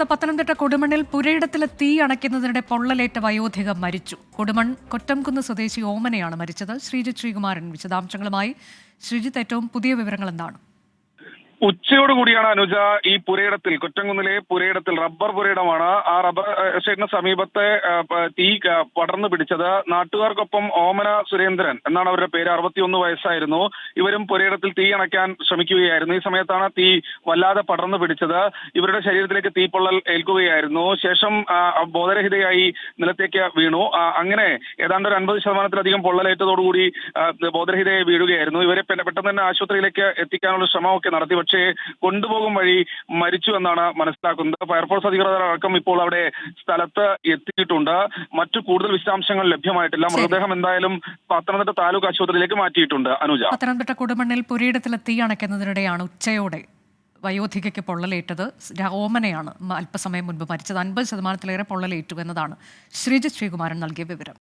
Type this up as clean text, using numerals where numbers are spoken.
പത്തനംതിട്ട കൊടുമണ്ണിൽ പുരയിടത്തിലെ തീ അണയ്ക്കുന്നതിനിടെ പൊള്ളലേറ്റ വയോധിക മരിച്ചു. കൊടുമൺ കൊറ്റംകുന്ന് സ്വദേശി ഓമനയാണ് മരിച്ചത്. ശ്രീജിത്ത് ശ്രീകുമാരൻ വിശദാംശങ്ങളുമായി. ശ്രീജിത്ത്, ഏറ്റവും പുതിയ വിവരങ്ങൾ എന്താണ്? ഉച്ചയോടുകൂടിയാണ് അനുജ ഈ പുരയിടത്തിൽ, കൊറ്റംകുന്നിലെ പുരയിടത്തിൽ, റബ്ബർ പുരയിടമാണ്. ആ റബ്ബർ എസ്റ്റേറ്റിന് സമീപത്തെ തീ പടർന്നു പിടിച്ചത്. നാട്ടുകാർക്കൊപ്പം ഓമന സുരേന്ദ്രൻ എന്നാണ് അവരുടെ പേര്. 61 വയസ്സായിരുന്നു. ഇവരും പുരയിടത്തിൽ തീ അണയ്ക്കാൻ ശ്രമിക്കുകയായിരുന്നു. ഈ സമയത്താണ് തീ വല്ലാതെ പടർന്നു പിടിച്ചത്. ഇവരുടെ ശരീരത്തിലേക്ക് തീപ്പൊള്ളൽ ഏൽക്കുകയായിരുന്നു. ശേഷം ബോധരഹിതയായി നിലത്തേക്ക് വീണു. അങ്ങനെ ഏതാണ്ട് ഒരു 50% പൊള്ളലേറ്റതോടുകൂടി ബോധരഹിതയായി വീഴുകയായിരുന്നു. ഇവരെ പെട്ടെന്ന് തന്നെ ആശുപത്രിയിലേക്ക് എത്തിക്കാനുള്ള ശ്രമമൊക്കെ നടത്തി. പക്ഷേ കൊണ്ടുപോകും വഴി മരിച്ചു എന്നാണ് മനസ്സിലാക്കുന്നത്. ഫയർഫോഴ്സ് അധികൃതർ അടക്കം ഇപ്പോൾ അവിടെ സ്ഥലത്ത് എത്തിയിട്ടുണ്ട്. മറ്റു കൂടുതൽ വിശദാംശങ്ങൾ ലഭ്യമായിട്ടില്ല. മൃതദേഹം എന്തായാലും പത്തനംതിട്ട താലൂക്ക് ആശുപത്രിയിലേക്ക് മാറ്റിയിട്ടുണ്ട്. അനുജ, പത്തനംതിട്ട കൊടുമണ്ണിൽ പുരയിടത്തിലെ തീ അണയ്ക്കുന്നതിനിടെയാണ് ഉച്ചയോടെ വയോധികയ്ക്ക് പൊള്ളലേറ്റത്. ഓമനയാണ് അല്പസമയം മുൻപ് മരിച്ചത്. 50%-ലേറെ പൊള്ളലേറ്റു എന്നതാണ് ശ്രീജിത്ത് ശ്രീകുമാരൻ നൽകിയ വിവരം.